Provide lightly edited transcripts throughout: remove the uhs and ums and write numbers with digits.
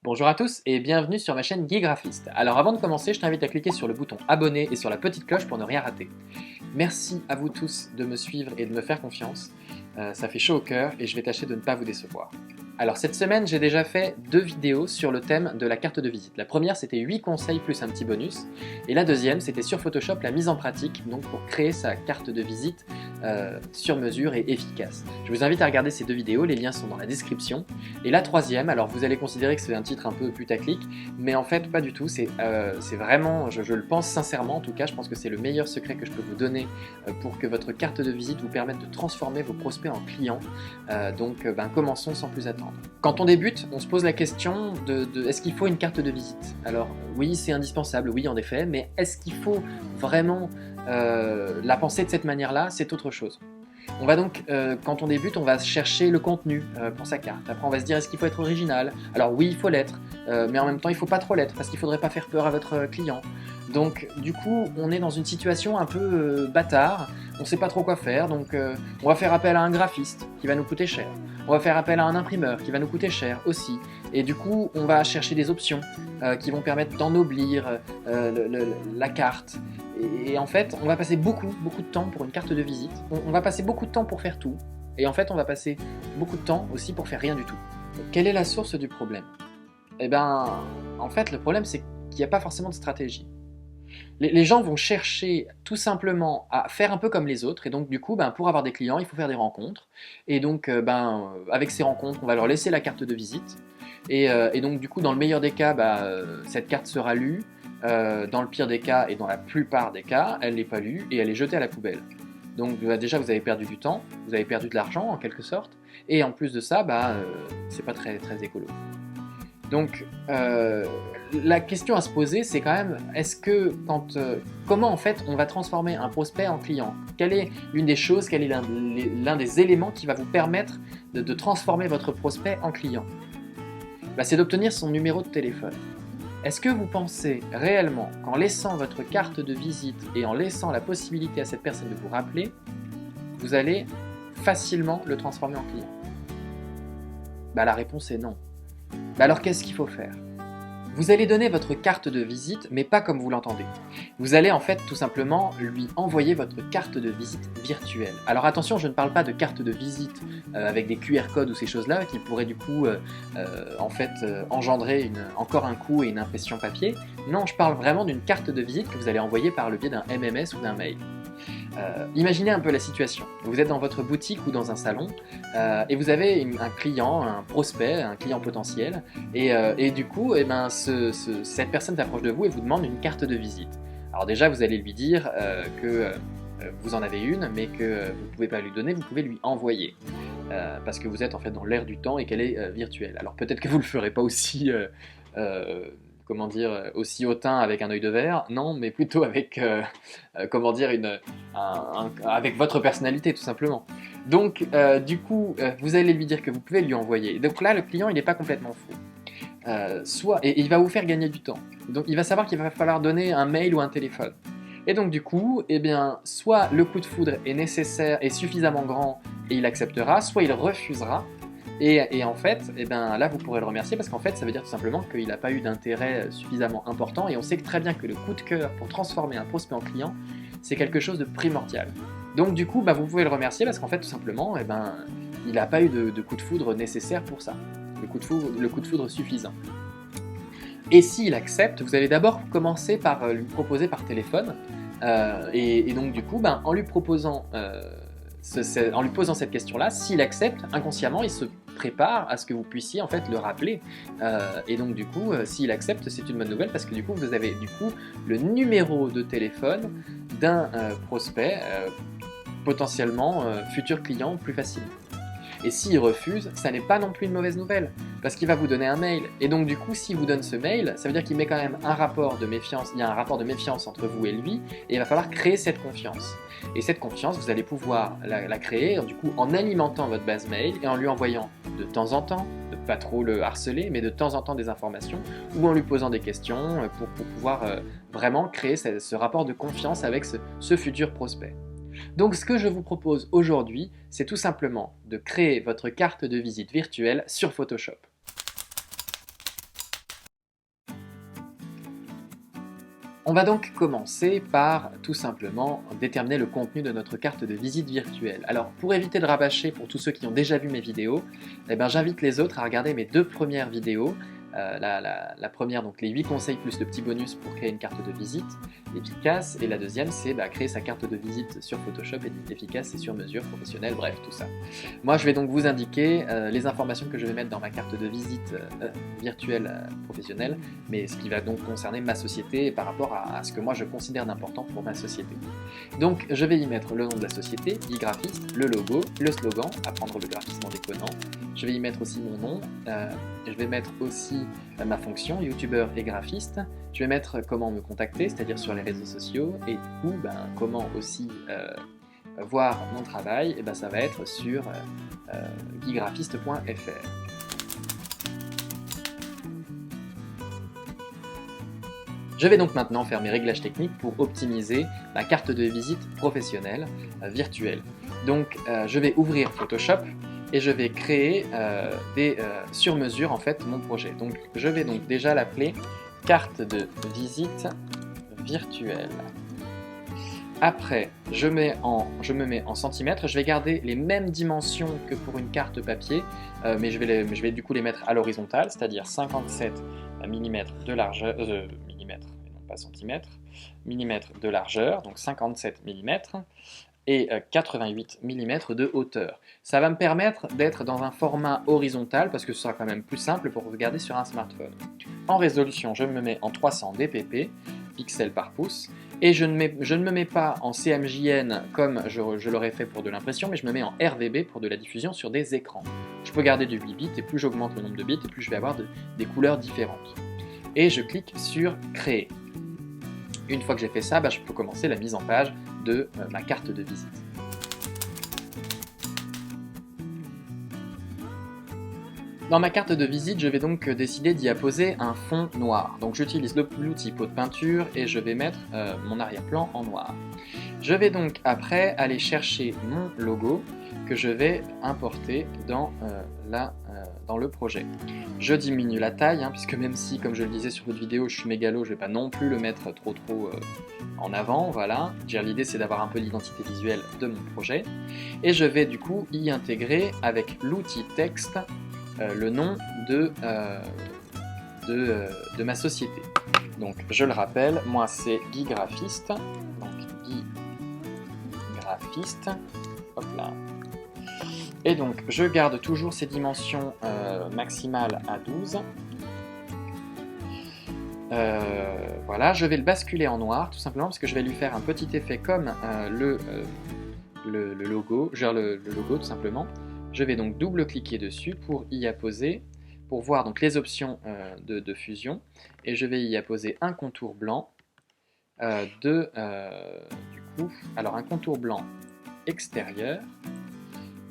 Bonjour à tous et bienvenue sur ma chaîne Guy Graphiste. Alors avant de commencer, je t'invite à cliquer sur le bouton abonner et sur la petite cloche pour ne rien rater. Merci à vous tous de me suivre et de me faire confiance. Ça fait chaud au cœur et je vais tâcher de ne pas vous décevoir. Alors cette semaine, j'ai déjà fait 2 vidéos sur le thème de la carte de visite. La première, c'était 8 conseils plus un petit bonus. Et la deuxième, c'était sur Photoshop, la mise en pratique, donc pour créer sa carte de visite sur mesure et efficace. Je vous invite à regarder ces 2 vidéos, les liens sont dans la description. Et la troisième, alors vous allez considérer que c'est un titre un peu putaclic, mais en fait pas du tout, c'est vraiment, je le pense sincèrement en tout cas, je pense que c'est le meilleur secret que je peux vous donner pour que votre carte de visite vous permette de transformer vos prospects en clients. Donc commençons sans plus attendre. Quand on débute, on se pose la question de est-ce qu'il faut une carte de visite? Alors oui, c'est indispensable, oui en effet, mais est-ce qu'il faut vraiment la penser de cette manière-là? C'est autre chose. On va donc, quand on débute, on va chercher le contenu pour sa carte. Après, on va se dire, est-ce qu'il faut être original? Alors oui, il faut l'être, mais en même temps, il ne faut pas trop l'être, parce qu'il ne faudrait pas faire peur à votre client. Donc, du coup, on est dans une situation un peu bâtard, on ne sait pas trop quoi faire, donc on va faire appel à un graphiste, qui va nous coûter cher. On va faire appel à un imprimeur, qui va nous coûter cher aussi. Et du coup, on va chercher des options qui vont permettre d'ennoblir la carte. Et en fait, on va passer beaucoup de temps pour une carte de visite. On va passer beaucoup de temps pour faire tout. Et en fait, on va passer beaucoup de temps aussi pour faire rien du tout. Quelle est la source du problème? Eh ben, en fait, le problème, c'est qu'il n'y a pas forcément de stratégie. Les gens vont chercher tout simplement à faire un peu comme les autres. Et donc, du coup, pour avoir des clients, il faut faire des rencontres. Et donc, avec ces rencontres, on va leur laisser la carte de visite. Et donc, du coup, dans le meilleur des cas, cette carte sera lue. Dans le pire des cas et dans la plupart des cas, elle n'est pas lue et elle est jetée à la poubelle. Donc déjà vous avez perdu du temps, vous avez perdu de l'argent en quelque sorte, et en plus de ça, c'est pas très écolo. Donc la question à se poser, c'est quand même, comment en fait on va transformer un prospect en client? Quelle est l'une des choses, quel est l'un des éléments qui va vous permettre de transformer votre prospect en client? C'est d'obtenir son numéro de téléphone. Est-ce que vous pensez réellement qu'en laissant votre carte de visite et en laissant la possibilité à cette personne de vous rappeler, vous allez facilement le transformer en client? La réponse est non. Alors qu'est-ce qu'il faut faire? Vous allez donner votre carte de visite, mais pas comme vous l'entendez. Vous allez en fait tout simplement lui envoyer votre carte de visite virtuelle. Alors attention, je ne parle pas de carte de visite avec des QR codes ou ces choses-là qui pourraient du coup engendrer encore un coût et une impression papier. Non, je parle vraiment d'une carte de visite que vous allez envoyer par le biais d'un MMS ou d'un mail. Imaginez un peu la situation. Vous êtes dans votre boutique ou dans un salon et vous avez un client, un prospect, un client potentiel et du coup cette personne s'approche de vous et vous demande une carte de visite. Alors déjà vous allez lui dire que vous en avez une mais que vous ne pouvez pas lui donner, vous pouvez lui envoyer. Parce que vous êtes en fait dans l'air du temps et qu'elle est virtuelle. Alors peut-être que vous ne le ferez pas aussi aussi hautain avec un œil de verre, non, mais plutôt avec, avec votre personnalité tout simplement. Donc, du coup, vous allez lui dire que vous pouvez lui envoyer. Donc là, le client, il n'est pas complètement fou. Et il va vous faire gagner du temps. Donc, il va savoir qu'il va falloir donner un mail ou un téléphone. Et donc, du coup, soit le coup de foudre est nécessaire et suffisamment grand et il acceptera, soit il refusera. Et en fait, là vous pourrez le remercier parce qu'en fait ça veut dire tout simplement qu'il n'a pas eu d'intérêt suffisamment important et on sait très bien que le coup de cœur pour transformer un prospect en client, c'est quelque chose de primordial. Donc du coup, vous pouvez le remercier parce qu'en fait tout simplement, il n'a pas eu de coup de foudre nécessaire pour ça, le coup de foudre suffisant. Et s'il accepte, vous allez d'abord commencer par lui proposer par téléphone et donc du coup, en lui posant cette question-là, s'il accepte, inconsciemment, il se prépare à ce que vous puissiez en fait le rappeler. Et donc du coup, s'il accepte, c'est une bonne nouvelle parce que du coup, vous avez le numéro de téléphone d'un prospect, potentiellement futur client plus facilement. Et s'il refuse, ça n'est pas non plus une mauvaise nouvelle, parce qu'il va vous donner un mail. Et donc du coup, s'il vous donne ce mail, ça veut dire qu'il met quand même un rapport de méfiance, il y a un rapport de méfiance entre vous et lui, et il va falloir créer cette confiance. Et cette confiance, vous allez pouvoir la créer du coup en alimentant votre base mail et en lui envoyant de temps en temps, de pas trop le harceler, mais de temps en temps des informations, ou en lui posant des questions pour pouvoir vraiment créer ce rapport de confiance avec ce futur prospect. Donc ce que je vous propose aujourd'hui, c'est tout simplement de créer votre carte de visite virtuelle sur Photoshop. On va donc commencer par tout simplement déterminer le contenu de notre carte de visite virtuelle. Alors pour éviter de rabâcher pour tous ceux qui ont déjà vu mes vidéos, eh ben, j'invite les autres à regarder mes 2 premières vidéos. La première, donc les 8 conseils plus le petit bonus pour créer une carte de visite efficace, et la deuxième c'est créer sa carte de visite sur Photoshop efficace et sur mesure, professionnelle, bref tout ça. Moi je vais donc vous indiquer les informations que je vais mettre dans ma carte de visite virtuelle professionnelle, mais ce qui va donc concerner ma société par rapport à ce que moi je considère d'important pour ma société. Donc je vais y mettre le nom de la société, e-graphiste, le logo, le slogan, apprendre le graphisme en déconnant. Je vais y mettre aussi mon nom, je vais mettre aussi ma fonction, youtubeur et graphiste. Je vais mettre comment me contacter, c'est-à-dire sur les réseaux sociaux, et du coup, comment aussi voir mon travail, et ça va être sur geegraphiste.fr. Je vais donc maintenant faire mes réglages techniques pour optimiser ma carte de visite professionnelle virtuelle. Donc je vais ouvrir Photoshop et je vais créer sur mesure en fait mon projet. Donc je vais donc déjà l'appeler carte de visite virtuelle. Après, je me mets en centimètres. Je vais garder les mêmes dimensions que pour une carte papier, mais je vais du coup les mettre à l'horizontale, c'est-à-dire 57 mm de largeur, millimètres, et non pas centimètres, millimètres de largeur, donc 57 mm, et 88 mm de hauteur. Ça va me permettre d'être dans un format horizontal, parce que ce sera quand même plus simple pour regarder sur un smartphone. En résolution, je me mets en 300 dpp, pixels par pouce, et je ne me mets pas en CMJN comme je l'aurais fait pour de l'impression, mais je me mets en RVB pour de la diffusion sur des écrans. Je peux garder du 8 bits, et plus j'augmente le nombre de bits, et plus je vais avoir des couleurs différentes. Et je clique sur Créer. Une fois que j'ai fait ça, je peux commencer la mise en page de ma carte de visite. Dans ma carte de visite, je vais donc décider d'y apposer un fond noir. Donc j'utilise l'outil pot de peinture et je vais mettre mon arrière-plan en noir. Je vais donc après aller chercher mon logo que je vais importer dans le projet. Je diminue la taille, puisque même si, comme je le disais sur votre vidéo, je suis mégalo, je ne vais pas non plus le mettre trop en avant, voilà. L'idée c'est d'avoir un peu l'identité visuelle de mon projet. Et je vais du coup y intégrer avec l'outil texte le nom de ma société. Donc je le rappelle, moi c'est Guy Graphiste, donc Guy Graphiste, hop là. Et donc je garde toujours ces dimensions maximales à 12. Voilà, je vais le basculer en noir tout simplement parce que je vais lui faire un petit effet comme le logo, le logo tout simplement. Je vais donc double-cliquer dessus pour y apposer, pour voir donc les options de fusion, et je vais y apposer un contour blanc un contour blanc extérieur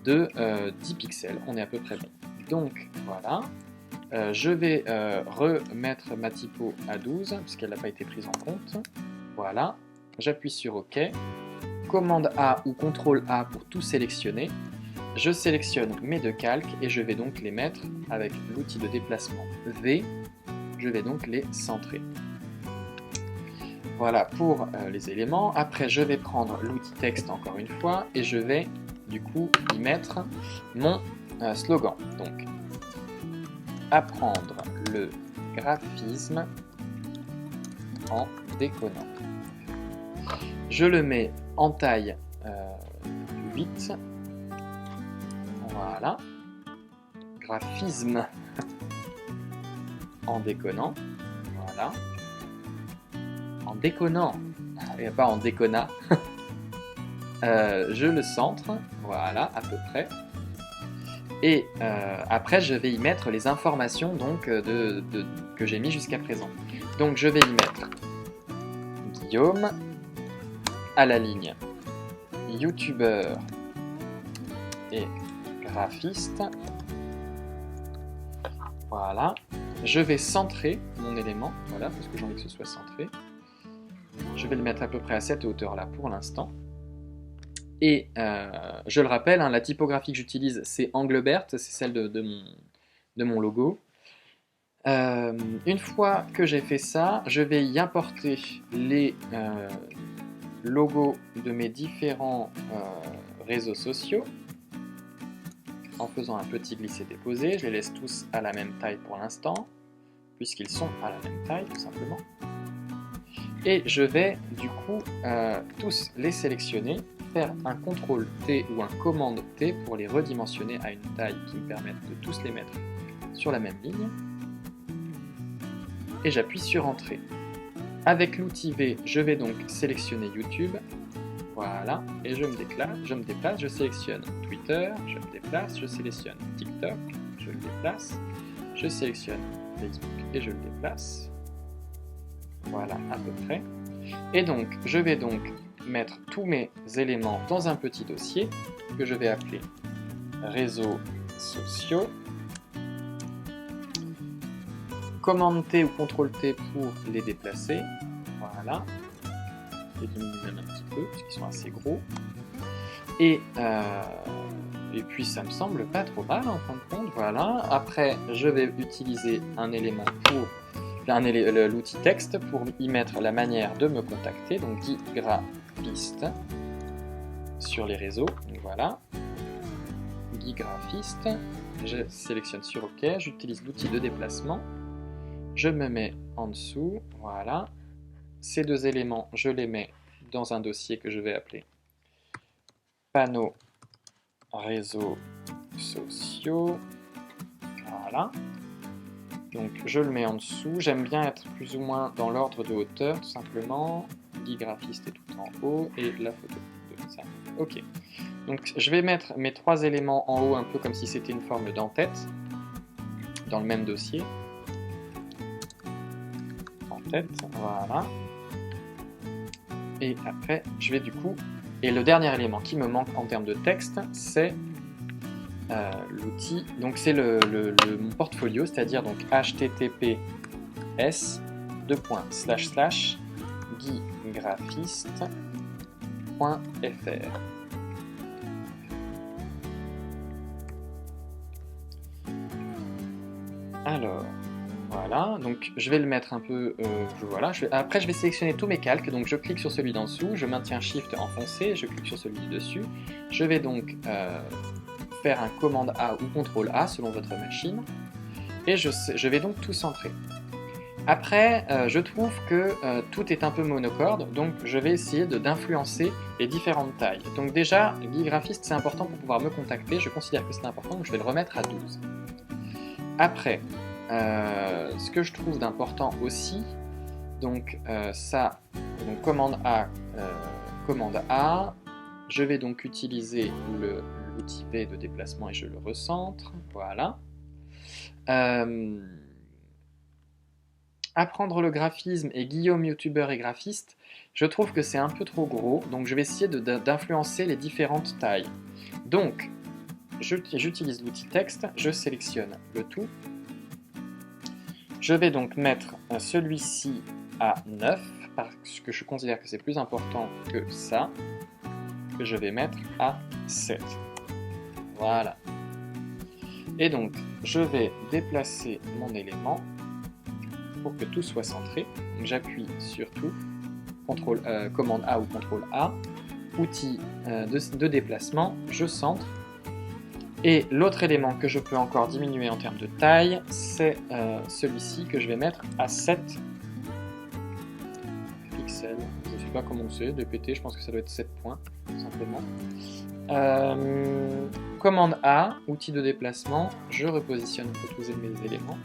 de 10 pixels, on est à peu près bon. Donc voilà, je vais remettre ma typo à 12 puisqu'elle n'a pas été prise en compte. Voilà, j'appuie sur OK, commande A ou CTRL A pour tout sélectionner. Je sélectionne mes 2 calques et je vais donc les mettre avec l'outil de déplacement V, je vais donc les centrer. Voilà pour les éléments. Après je vais prendre l'outil texte encore une fois et je vais du coup y mettre mon slogan. Donc apprendre le graphisme en déconnant. Je le mets en taille 8. Voilà. Graphisme en déconnant. Voilà. En déconnant, et pas en déconnat. Je le centre, voilà, à peu près. Et après, je vais y mettre les informations donc, que j'ai mis jusqu'à présent. Donc, je vais y mettre Guillaume, à la ligne youtubeur et graphiste. Voilà. Je vais centrer mon élément, voilà, parce que j'ai envie que ce soit centré. Je vais le mettre à peu près à cette hauteur-là pour l'instant. Et je le rappelle, la typographie que j'utilise, c'est Englebert, c'est celle de mon logo. Une fois que j'ai fait ça, je vais y importer les logos de mes différents réseaux sociaux en faisant un petit glisser-déposer. Je les laisse tous à la même taille pour l'instant, puisqu'ils sont à la même taille tout simplement. Et je vais du coup tous les sélectionner, faire un CTRL T ou un commande T pour les redimensionner à une taille qui me permette de tous les mettre sur la même ligne. Et j'appuie sur Entrée. Avec l'outil V, je vais donc sélectionner YouTube. Voilà, et je me déplace, je sélectionne Twitter, je me déplace, je sélectionne TikTok, je le déplace, je sélectionne Facebook et je le déplace. Voilà, à peu près. Et donc, je vais donc mettre tous mes éléments dans un petit dossier que je vais appeler réseaux sociaux. Commande T ou CTRL T pour les déplacer. Voilà. Je les diminue même un petit peu parce qu'ils sont assez gros. Et puis ça me semble pas trop mal en fin de compte. Voilà. Après, je vais utiliser un élément pour l'outil texte pour y mettre la manière de me contacter, donc Guy Graphiste sur les réseaux, donc voilà, Guy Graphiste, je sélectionne sur OK, j'utilise l'outil de déplacement, je me mets en dessous, voilà, ces deux éléments, je les mets dans un dossier que je vais appeler panneaux réseaux sociaux, voilà. Donc je le mets en dessous, j'aime bien être plus ou moins dans l'ordre de hauteur tout simplement. Guy Graphiste est tout en haut et la photo de ça. Ok. Donc je vais mettre mes trois éléments en haut un peu comme si c'était une forme d'en-tête dans le même dossier. En tête, voilà. Et après je vais du coup... Et le dernier élément qui me manque en termes de texte, c'est l'outil, donc c'est mon portfolio, c'est-à-dire donc https://guygraphiste.fr. Alors, voilà, donc je vais le mettre un peu, voilà, après je vais sélectionner tous mes calques, donc je clique sur celui d'en dessous, je maintiens Shift enfoncé, je clique sur celui du dessus, je vais donc faire un commande A ou CTRL A selon votre machine, et je vais donc tout centrer. Après, je trouve que tout est un peu monocorde, donc je vais essayer d'influencer les différentes tailles. Donc déjà, Guy Graphiste, c'est important pour pouvoir me contacter, je considère que c'est important, donc je vais le remettre à 12. Après, ce que je trouve d'important aussi, donc donc commande A, je vais donc utiliser l'outil V de déplacement et je le recentre, voilà. Apprendre le graphisme et Guillaume youtubeur et graphiste, je trouve que c'est un peu trop gros, donc je vais essayer d'influencer les différentes tailles. Donc, j'utilise l'outil texte, je sélectionne le tout. Je vais donc mettre celui-ci à 9, parce que je considère que c'est plus important que ça, que je vais mettre à 7. Voilà. Et donc, je vais déplacer mon élément pour que tout soit centré. J'appuie sur tout, commande A ou CTRL A, outil de déplacement, je centre. Et l'autre élément que je peux encore diminuer en termes de taille, c'est celui-ci que je vais mettre à 7 pixels. Je ne sais pas comment c'est, dpt, je pense que ça doit être 7 points, tout simplement. Commande A, outil de déplacement, je repositionne tous mes éléments.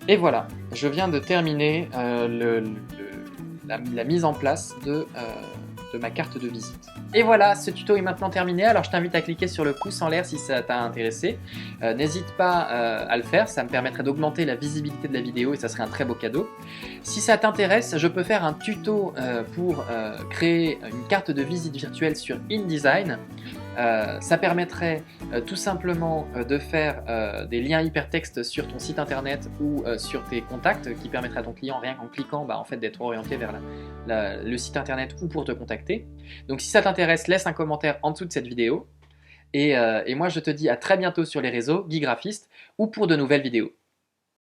Et voilà, je viens de terminer la mise en place de ma carte de visite. Et voilà, ce tuto est maintenant terminé, alors je t'invite à cliquer sur le pouce en l'air si ça t'a intéressé. N'hésite pas à le faire, ça me permettrait d'augmenter la visibilité de la vidéo et ça serait un très beau cadeau. Si ça t'intéresse, je peux faire un tuto pour créer une carte de visite virtuelle sur InDesign. Ça permettrait tout simplement de faire des liens hypertextes sur ton site internet ou sur tes contacts qui permettraient à ton client, rien qu'en cliquant, en fait, d'être orienté vers le site internet ou pour te contacter. Donc si ça t'intéresse, laisse un commentaire en dessous de cette vidéo. Et moi je te dis à très bientôt sur les réseaux, Guy Graphiste, ou pour de nouvelles vidéos.